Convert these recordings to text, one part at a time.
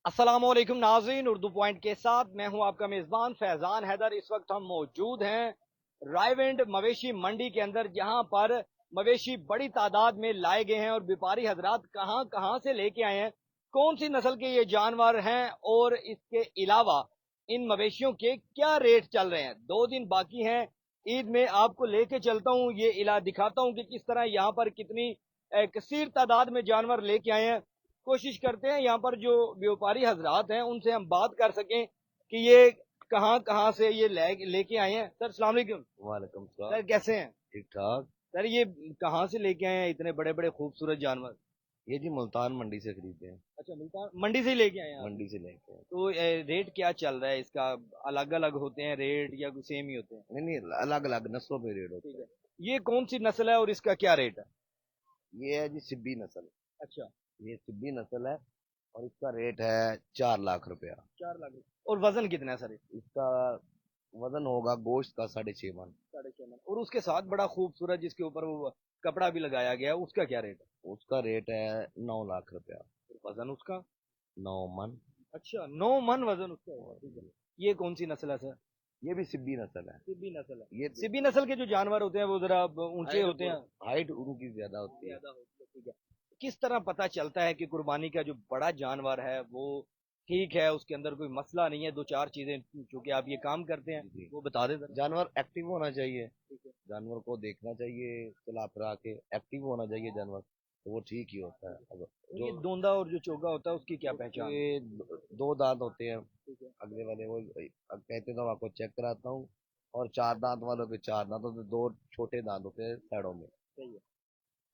अस्सलामुअलैकुम नाज़रीन, उर्दू पॉइंट के साथ मैं हूं आपका मेज़बान फैज़ान हैदर। इस वक्त हम मौजूद हैं रायविंड मवेशी मंडी के अंदर, जहां पर मवेशी बड़ी तादाद में लाए गए हैं और व्यापारी हजरात कहां कहां से लेके आए हैं, कौन सी नस्ल के ये जानवर हैं और इसके अलावा इन मवेशियों के क्या रेट चल रहे हैं। 2 दिन बाकी हैं ईद में। आपको लेके चलता हूं, ये इला दिखाता हूं कि किस तरह यहाँ पर कितनी कसीर तादाद में जानवर लेके आए हैं। कोशिश करते हैं यहाँ पर जो व्यापारी हजरात हैं उनसे हम बात कर सकें कि ये कहाँ कहाँ से ये लेके आए हैं। सर अस्सलाम वालेकुम। वालेकुम सर सलाम। कैसे हैं? ठीक ठाक। सर ये कहाँ से लेके आए हैं इतने बड़े बड़े खूबसूरत जानवर? ये जी मुल्तान मंडी से खरीदे हैं। अच्छा, मुल्तान मंडी से ही लेके आए हैं आप? मंडी से लेके आए। तो रेट क्या चल रहा है इसका? अलग अलग होते हैं रेट या सेम ही होते हैं? नहीं नहीं, अलग अलग नस्लों पे रेट ठीक होता है। है। ये कौन सी नस्ल है और इसका क्या रेट है? ये है जी सिब्बी नस्ल। अच्छा। ये सिब्बी नस्ल है और इसका रेट है 4 लाख रुपया। 4 लाख और वजन कितना है सर? इसका वजन होगा गोश्त का 6.5 मन। 6.5 मन। और उसके साथ बड़ा खूबसूरत जिसके ऊपर वो कपड़ा भी लगाया गया है, उसका क्या रेट है? उसका रेट है 9 लाख रुपया। वजन उसका? 9 मन। अच्छा, 9 मन वजन उसका होगा। ठीक है। ये कौन सी नस्ल है सर? ये भी सिब्बी नस्ल है। सिबी नस्ल है। ये सिबी नस्ल के जो जानवर होते हैं वो जरा ऊंचे होते हैं। हाइट उनकी ज्यादा होती है। ज्यादा होती है। ठीक है। किस तरह पता चलता है कि कुर्बानी का जो बड़ा जानवर है वो ठीक है, उसके अंदर कोई मसला नहीं है? 2-4 चीजें चूंकि आप ये काम करते हैं जी। वो बता दे जरा। जानवर एक्टिव होना चाहिए। ठीक है। जानवर को देखना चाहिए, चला फिरा के एक्टिव होना चाहिए जानवर, तो वो ठीक ही होता है। अगर तो जो ये दोंदा और जो चोगा होता है उसकी क्या पहचान है? उसके दो दांत होते हैं ठीक है। अगले वाले, वो अब कहते तो मैं आपको चेक कराता हूँ। और 4 दांत वालों के 4 दांत होते हैं, 2 छोटे दांत होते हैं साइडों में। सही है।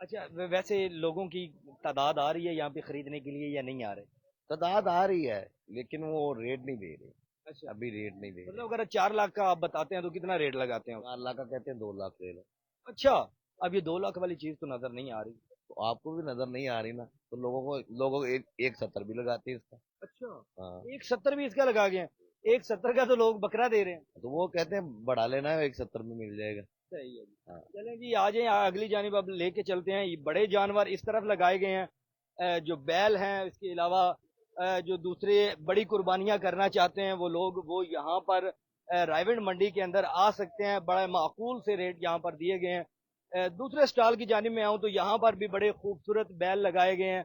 अच्छा, वैसे लोगों की तादाद आ रही है यहाँ पे खरीदने के लिए या नहीं आ रहे? तादाद आ रही है, लेकिन वो रेट नहीं दे रहे। अच्छा। अभी रेट नहीं दे रहे। मतलब अगर 4 लाख का आप बताते हैं तो कितना रेट लगाते हैं? 4 लाख का कहते हैं, 2 लाख ले लो। अच्छा। अब ये 2 लाख वाली चीज तो नजर नहीं आ रही। तो आपको भी नजर नहीं आ रही ना, तो लोगों को एक 70 भी लगाते हैं इसका। अच्छा। हाँ। 1,70 भी इसका लगा गए हैं? 1,70 का तो लोग बकरा दे रहे हैं। तो वो कहते हैं बढ़ा लेना है, 170 में मिल जाएगा। सही है जी। हाँ। चलें जी, आ जाए अगली जानिब अब लेके चलते हैं। ये बड़े जानवर इस तरफ लगाए गए हैं, जो बैल हैं। इसके अलावा जो दूसरे बड़ी कुर्बानियां करना चाहते हैं वो लोग वो यहाँ पर रायविंड मंडी के अंदर आ सकते हैं। बड़े माकूल से रेट यहाँ पर दिए गए हैं। दूसरे स्टॉल की जानिब में आऊँ तो यहाँ पर भी बड़े खूबसूरत बैल लगाए गए हैं,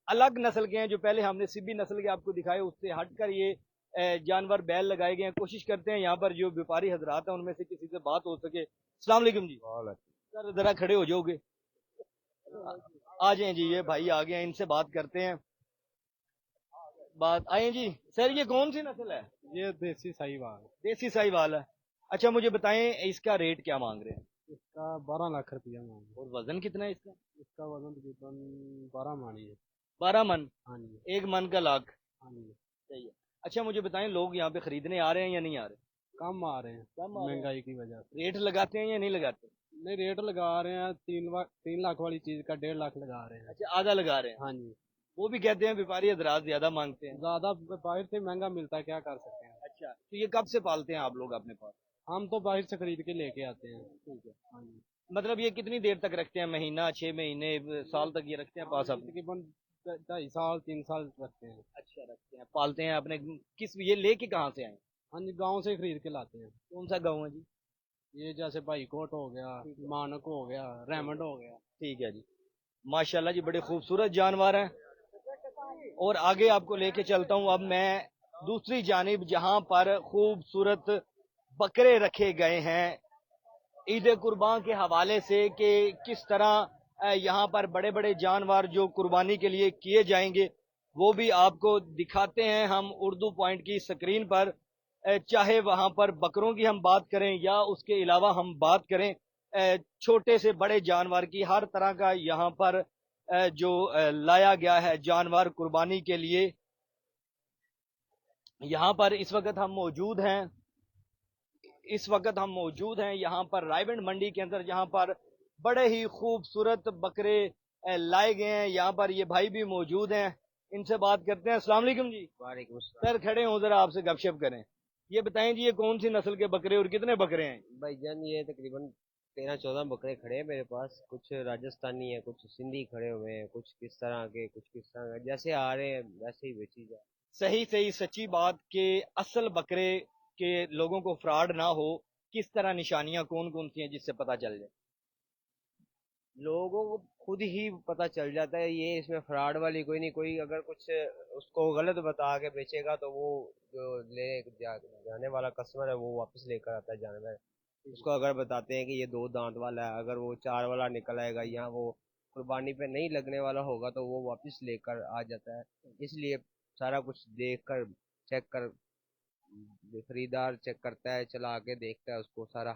अलग नस्ल के हैं। जो पहले हमने सिबी नस्ल के आपको दिखाए उससे हटकर ये जानवर बैल लगाए गए हैं। कोशिश करते हैं यहाँ पर जो व्यापारी हजरात हैं उनमें से किसी से बात हो सके। अस्सलाम वालेकुम जी। और सर जरा खड़े हो जाओगे? आ जाएं जी, ये भाई आ गए हैं, इनसे बात करते हैं। बात आए जी। सर ये कौन सी नस्ल है? ये देसी साहीवाल। देसी साहीवाल है। अच्छा, मुझे बताएं इसका रेट क्या मांग रहे हैं? इसका 12 लाख रुपया मांग। और वजन कितना है इसका? इसका वजन तकरीबन 12 मानी है। 12 मन। हाँ जी। 1 मन का लाख। हाँ जी। सही है। अच्छा, मुझे बताएं लोग यहाँ पे खरीदने आ रहे हैं या नहीं आ रहे? कम आ रहे हैं कम आ रहे हैं। महंगाई की वजह से। रेट लगाते हैं या नहीं लगाते? नहीं, रेट लगा रहे हैं 3 लाख, 3 लाख वाली चीज का 1.5 लाख लगा रहे हैं। अच्छा, आधा लगा रहे हैं। हाँ जी। वो भी कहते हैं व्यापारी हजरात ज्यादा मांगते हैं। ज्यादा बाहर से महंगा मिलता है, क्या कर सकते हैं। अच्छा, तो ये कब से पालते हैं आप लोग अपने पास? हम तो बाहर से खरीद के लेके आते हैं। ठीक है। हाँ जी। मतलब ये कितनी देर तक रखते हैं? महीना, 6 महीने, साल तक ये रखते हैं पास अपने? तकरीबन 2.5 साल 3 साल रखते हैं। अच्छा, रखते हैं, पालते हैं अपने। किस ये लेके कहाँ से आए? हाँ जी, गाँव से खरीद के लाते हैं। कौन सा गाँव है जी? ये जैसे भाई कोट हो गया, मानक हो गया, रेमंड हो गया। ठीक है जी। माशाल्लाह जी, बड़े खूबसूरत जानवर हैं। और आगे आपको लेके चलता हूँ अब मैं दूसरी जानिब, जहां पर खूबसूरत बकरे रखे गए हैं ईद कुर्बान के हवाले से कि किस तरह यहाँ पर बड़े बड़े जानवर जो कुर्बानी के लिए किए जाएंगे वो भी आपको दिखाते हैं हम उर्दू पॉइंट की स्क्रीन पर। चाहे वहां पर बकरों की हम बात करें या उसके अलावा हम बात करें छोटे से बड़े जानवर की, हर तरह का यहाँ पर जो लाया गया है जानवर कुर्बानी के लिए। यहाँ पर इस वक्त हम मौजूद हैं यहाँ पर रायविंड मंडी के अंदर, जहाँ पर बड़े ही खूबसूरत बकरे लाए गए हैं। यहाँ पर ये भाई भी मौजूद हैं, इनसे बात करते हैं। अस्सलाम वालेकुम जी। वालेकुम सर खड़े हो, जरा आपसे गपशप करें। ये बताएं जी, ये कौन सी नस्ल के बकरे और कितने बकरे हैं? भाईजान, ये तकरीबन 13-14 बकरे खड़े हैं मेरे पास। कुछ राजस्थानी है, कुछ सिंधी खड़े हुए हैं, कुछ किस तरह के, कुछ किस तरह के, जैसे आ रहे हैं वैसे ही बेची जाए। सही सही सच्ची बात के असल बकरे के लोगों को फ्रॉड ना हो, किस तरह निशानियां कौन कौन सी हैं जिससे पता चल जाए? लोगों को खुद ही पता चल जाता है, ये इसमें फ्रॉड वाली कोई नहीं। कोई अगर कुछ उसको गलत बता के बेचेगा तो वो जो जाने वाला कस्टमर है वो वापस लेकर आता है जानवर। उसको अगर बताते हैं कि ये 2 दांत वाला है, अगर वो 4 वाला निकल आएगा या वो कुर्बानी पे नहीं लगने वाला होगा तो वो वापस लेकर आ जाता है। इसलिए सारा कुछ देख कर चेक कर खरीदार चेक करता है, चला के देखता है उसको, सारा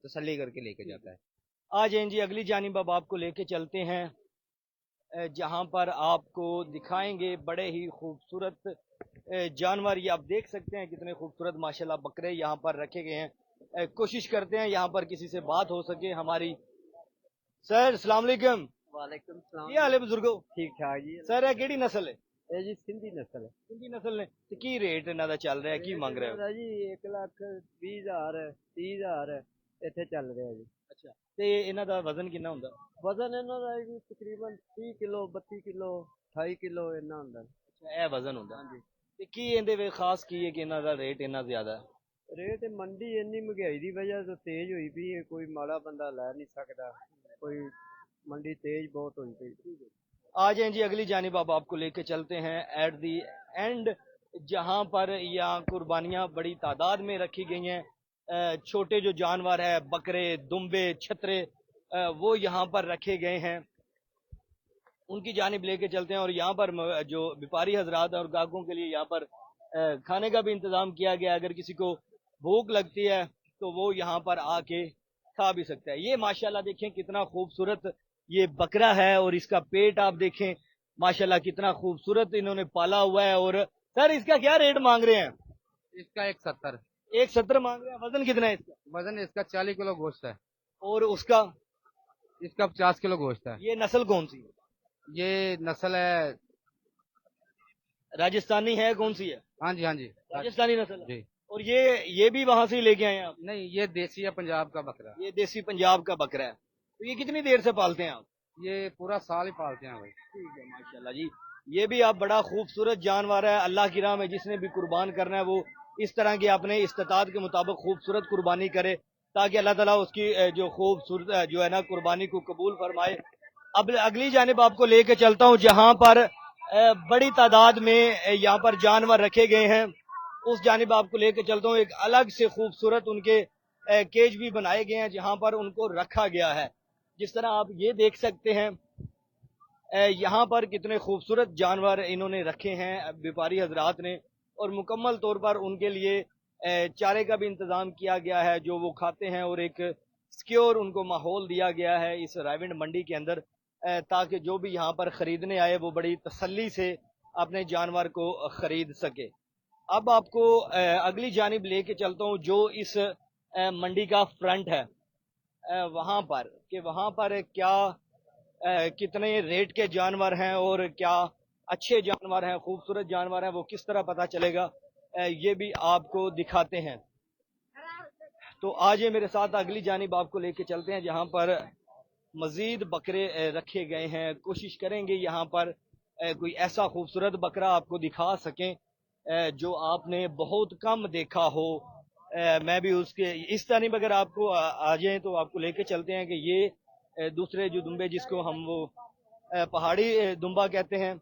तसल्ली करके लेके जाता है। आ जाएं जी, अगली जानिब अब आपको लेके चलते हैं जहां पर आपको दिखाएंगे बड़े ही खूबसूरत जानवर। ये आप देख सकते हैं कितने खूबसूरत माशाल्लाह बकरे यहाँ पर रखे गए हैं। कोशिश करते हैं यहाँ पर किसी से बात हो सके हमारी। सर अस्सलाम वालेकुम। वालेकुम सलाम। ਕੀ ਹਾਲ ਹੈ ਬਜ਼ੁਰਗੋ? ठीक ठाक जी। ਸਰ ਇਹ ਕਿਹੜੀ ਨਸਲ ਹੈ? ਇਹ ਜੀ ਸਿੰਧੀ ਨਸਲ ਹੈ। ਸਿੰਧੀ ਨਸਲ ਨੇ ਤੇ ਕੀ ਰੇਟ ਇਹਨਾਂ ਦਾ ਚੱਲ ਰਿਹਾ, ਕੀ ਮੰਗ ਰਹੇ ਹੋ? ਜੀ 1,20,000 30,000 ਇੱਥੇ ਚੱਲ ਰਿਹਾ ਜੀ। ਅੱਛਾ, ਤੇ ਇਹਨਾਂ ਦਾ ਵਜ਼ਨ ਕਿੰਨਾ ਹੁੰਦਾ? ਵਜ਼ਨ ਇਹਨਾਂ ਦਾ ਜੀ ਤਕਰੀਬਨ 30 ਕਿਲੋ 32 ਕਿਲੋ 28 ਕਿਲੋ ਇੰਨਾ ਹੁੰਦਾ। ਅੱਛਾ, ਇਹ ਵਜ਼ਨ ਹੁੰਦਾ। ਹਾਂਜੀ, ਤੇ ਕੀ ਇਹਦੇ ਵਿੱਚ ਖਾਸ ਕੀ ਹੈ ਕਿ ਇਹਨਾਂ ਦਾ ਰੇਟ ਇੰਨਾ ਜ਼ਿਆਦਾ ਹੈ? ਰੇਟ ਮੰਡੀ ਇੰਨੀ ਮਹਿੰਗਾਈ ਦੀ ਵਜ੍ਹਾ ਤੋਂ ਤੇਜ਼ ਹੋਈ ਪਈ ਹੈ, ਕੋਈ ਮਾੜਾ ਬੰਦਾ ਲੈ ਨਹੀਂ ਸਕਦਾ, ਕੋਈ मंडी तेज बहुत हुई पई। आ जाए जी, अगली जानिब अब आपको लेके चलते हैं एट दी एंड, जहां पर यहाँ कुर्बानियां बड़ी तादाद में रखी गई हैं। छोटे जो जानवर है, बकरे, दुम्बे, छतरे, वो यहाँ पर रखे गए हैं। उनकी जानिब लेके चलते हैं और यहाँ पर जो व्यापारी हजरात और ग्राहकों के लिए यहाँ पर खाने का भी इंतजाम किया गया। अगर किसी को भूख लगती है तो वो यहाँ पर आके खा भी सकता है। ये माशाल्लाह देखें कितना खूबसूरत ये बकरा है और इसका पेट आप देखें माशाल्लाह कितना खूबसूरत इन्होंने पाला हुआ है। और सर इसका क्या रेट मांग रहे हैं? इसका 170। 170 मांग रहे हैं। वजन कितना है इसका? वजन इसका 40 किलो गोश्त है। और उसका? इसका 50 किलो गोश्त है। ये नस्ल कौन सी है? ये नस्ल है राजस्थानी है, कौन सी है? हाँ जी, हाँ जी, राजस्थानी नस्ल है। जी। और ये भी वहां से लेके आए हैं आप? नहीं, ये देसी है, पंजाब का बकरा। ये देसी पंजाब का बकरा है। तो ये कितनी देर से पालते हैं आप? ये पूरा साल ही पालते हैं भाई। ठीक है, माशाल्लाह जी। ये भी आप बड़ा खूबसूरत जानवर है। अल्लाह की राह में जिसने भी कुर्बान करना है वो इस तरह की अपने इस्तात के मुताबिक खूबसूरत कुर्बानी करे, ताकि अल्लाह ताला उसकी जो खूबसूरत जो है ना कुर्बानी को कबूल फरमाए। अब अगली जानिब आपको लेके चलता हूँ जहाँ पर बड़ी तादाद में यहाँ पर जानवर रखे गए हैं। उस जानिब आपको लेके चलता हूँ। एक अलग से खूबसूरत उनके केज भी बनाए गए हैं जहाँ पर उनको रखा गया है। जिस तरह आप ये देख सकते हैं यहाँ पर कितने खूबसूरत जानवर इन्होंने रखे हैं व्यापारी हजरात ने, और मुकम्मल तौर पर उनके लिए चारे का भी इंतजाम किया गया है जो वो खाते हैं, और एक सिक्योर उनको माहौल दिया गया है इस रायविंड मंडी के अंदर, ताकि जो भी यहाँ पर खरीदने आए वो बड़ी तसल्ली से अपने जानवर को खरीद सके। अब आपको अगली जानिब लेके चलता हूँ जो इस मंडी का फ्रंट है, वहाँ पर क्या कितने रेट के जानवर हैं और क्या अच्छे जानवर हैं, खूबसूरत जानवर हैं, वो किस तरह पता चलेगा, ये भी आपको दिखाते हैं। तो आज ये मेरे साथ अगली जानिब आपको लेके चलते हैं जहाँ पर मजीद बकरे रखे गए हैं। कोशिश करेंगे यहाँ पर कोई ऐसा खूबसूरत बकरा आपको दिखा सकें जो आपने बहुत कम देखा हो। मैं भी उसके इस जानिब अगर आपको आ जाए तो आपको लेके चलते हैं कि ये दूसरे जो दुम्बे जिसको हम वो पहाड़ी दुम्बा कहते हैं,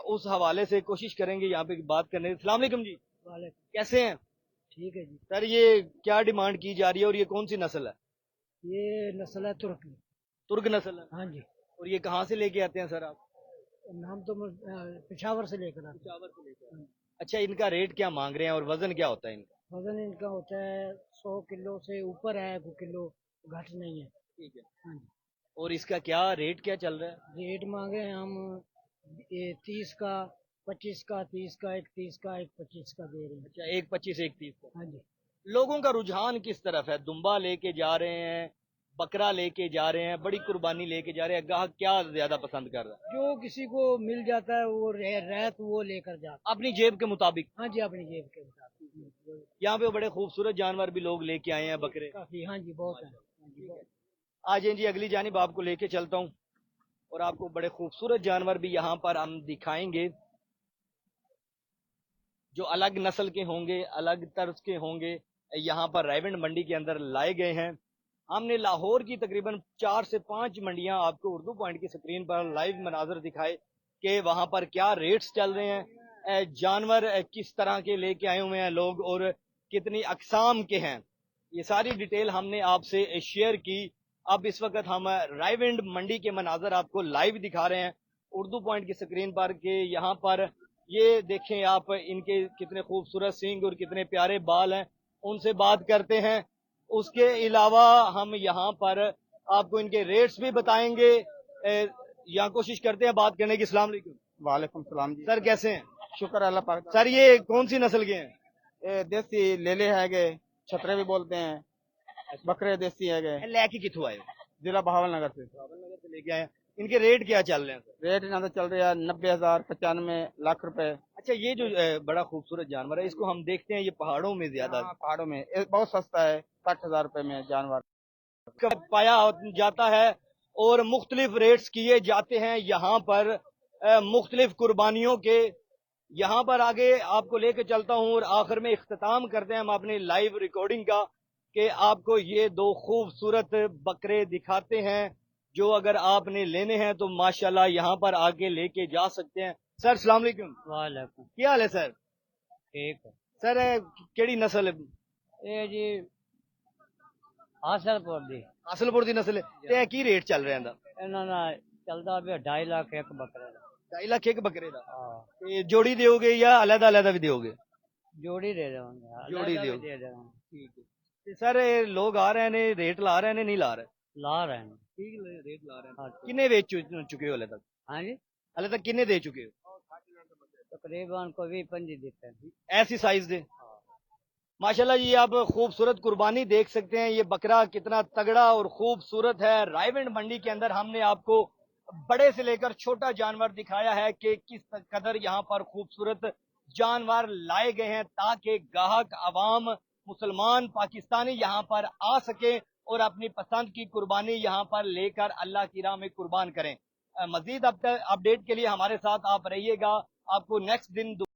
उस हवाले से कोशिश करेंगे यहाँ पे बात करने की। अस्सलाम वालेकुम जी। कैसे हैं? ठीक है जी। सर ये क्या डिमांड की जा रही है और ये कौन सी नस्ल है? ये नस्ल है तुर्क। तुर्क नस्ल है। हाँ जी। और ये कहाँ से लेके आते हैं सर आप? नाम तो पेशावर से लेकर आते हैं। पेशावर से लेकर। अच्छा, इनका रेट क्या मांग रहे हैं और वजन क्या होता है इनका? वजन इनका होता है 100 किलो से ऊपर है, 1 किलो घट नहीं है। ठीक है। हाँ जी। और इसका क्या रेट क्या चल रहा है? रेट मांगे हैं हम 30 का, 25 का, 30 का, एक 30 का, एक 25 का दे रहे हैं। अच्छा, एक 25 एक 30 का। हाँ जी। लोगों का रुझान किस तरफ है? दुम्बा लेके जा रहे हैं, बकरा लेके जा रहे हैं, बड़ी कुर्बानी लेके जा रहे हैं, ग्राहक क्या ज्यादा पसंद कर रहा है? जो किसी को मिल जाता है वो रहत वो लेकर जाता है अपनी जेब के मुताबिक। हाँ जी, अपनी जेब के मुताबिक। यहाँ पे बड़े खूबसूरत जानवर भी लोग लेके आए हैं, बकरे काफी। हाँ जी, बहुत है। हाँ जी, बहुत। आ जाए जी, अगली जानिब आपको लेके चलता हूँ और आपको बड़े खूबसूरत जानवर भी यहाँ पर हम दिखाएंगे। जो अलग नस्ल के होंगे, अलग तर्ज के होंगे, यहाँ पर रायविंड मंडी के अंदर लाए गए हैं। हमने लाहौर की तकरीबन 4 से 5 मंडियां आपको उर्दू पॉइंट की स्क्रीन पर लाइव मनाजर दिखाए कि वहां पर क्या रेट्स चल रहे हैं, जानवर किस तरह के लेके आए हुए हैं लोग और कितनी अकसाम के हैं। ये सारी डिटेल हमने आपसे शेयर की। अब इस वक्त हम रायविंड मंडी के मनाजर आपको लाइव दिखा रहे हैं उर्दू पॉइंट की स्क्रीन पर कि यहाँ पर ये देखें आप, इनके कितने खूबसूरत सींग और कितने प्यारे बाल हैं। उनसे बात करते हैं। उसके अलावा हम यहाँ पर आपको इनके रेट्स भी बताएंगे। यहाँ कोशिश करते हैं बात करने की। अस्सलाम वालेकुम। वालेकुम सलाम जी। सर कैसे हैं? शुक्र अल्लाह पाक। सर ये कौन सी नस्ल के हैं? ये देसी लेले है गए, छतरे भी बोलते हैं, बकरे देसी है गए। लेके किथों आए? जिला बहावल नगर से। नगर से लेके आए। इनके रेट क्या चल रहे हैं सर? रेट यहाँ तो चल रहा है 90,000, 95 लाख रुपए। अच्छा, ये जो बड़ा खूबसूरत जानवर है, इसको हम देखते हैं ये पहाड़ों में ज्यादा हाँ, पहाड़ों में ये बहुत सस्ता है, 60,000 रुपए में जानवर पाया जाता है और मुख्तलिफ रेट्स किए जाते हैं यहाँ पर मुख्तलिफ कुर्बानियों के। यहाँ पर आगे आपको लेके चलता हूँ और आखिर में इख्तिताम करते हैं हम अपनी लाइव रिकॉर्डिंग का कि आपको ये दो खूबसूरत बकरे दिखाते हैं जो अगर आपने लेने हैं तो माशाल्लाह यहाँ पर आके लेके जा सकते हैं। सर अस्सलाम वालेकुम। वालेकुम। क्या हाल है सर? ठीक है। सर केड़ी नस्ल है? ये जी हासलपुर दी हासलपुर दी नस्ल है ते की रेट चल रहा है? इन्होंने चलता भी 2.5 लाख एक बकरे का। 2.5 लाख एक बकरे का। हाँ, ते जोड़ी दोगे या अलग अलग भी दोगे? जोड़ी दे देंगे। जोड़ी अलग-अलग दोगे। दे देंगे। ठीक है। ते सर लोग आ रहे हैं, रेट ला रहे हैं नहीं ला रहे? ला रहे हैं। ठीक रेट ला रहे हैं। हाँ, किन्ने बेच चुके हो हले तक? हाँ जी, हले तक किन्ने दे चुके हो? तकरीबन को 20-25 देते हैं। ऐसी साइज दे। माशाल्लाह जी, आप खूबसूरत कुर्बानी देख सकते हैं। ये बकरा कितना तगड़ा और खूबसूरत है। रायविंड मंडी के अंदर हमने आपको बड़े से लेकर छोटा जानवर दिखाया है कि किस कदर यहाँ पर खूबसूरत जानवर लाए गए हैं ताकि गाहक अवाम मुसलमान पाकिस्तानी यहाँ पर आ सके और अपनी पसंद की कुर्बानी यहाँ पर लेकर अल्लाह की राह में कुर्बान करें। मजीद अपडेट के लिए हमारे साथ आप रहिएगा। आपको नेक्स्ट दिन